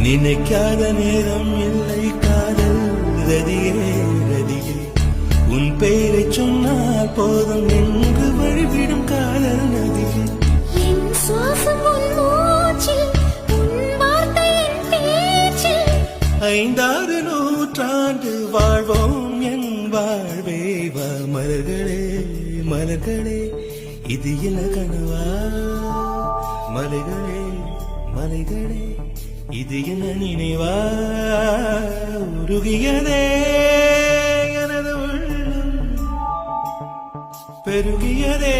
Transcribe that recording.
நினைக்காத நேரம் இல்லை காதல் ரதியே ரதியே உன் பெயரை சொன்னால் போதும் என்று வழிவிடும் காதல் நதியே என் சுவாசம் உன் மூச்சில், உன் வார்த்தை என் பேச்சில். 5-6 நூற்றாண்டு வாழ்வோம் என் வாழ்வே வா மலர்களே மலர்களே இது என்ன கனவா மலைகளே மலைகளே இது என்ன நினைவா உருகியதே எனது உள்ளம் பெருகியதே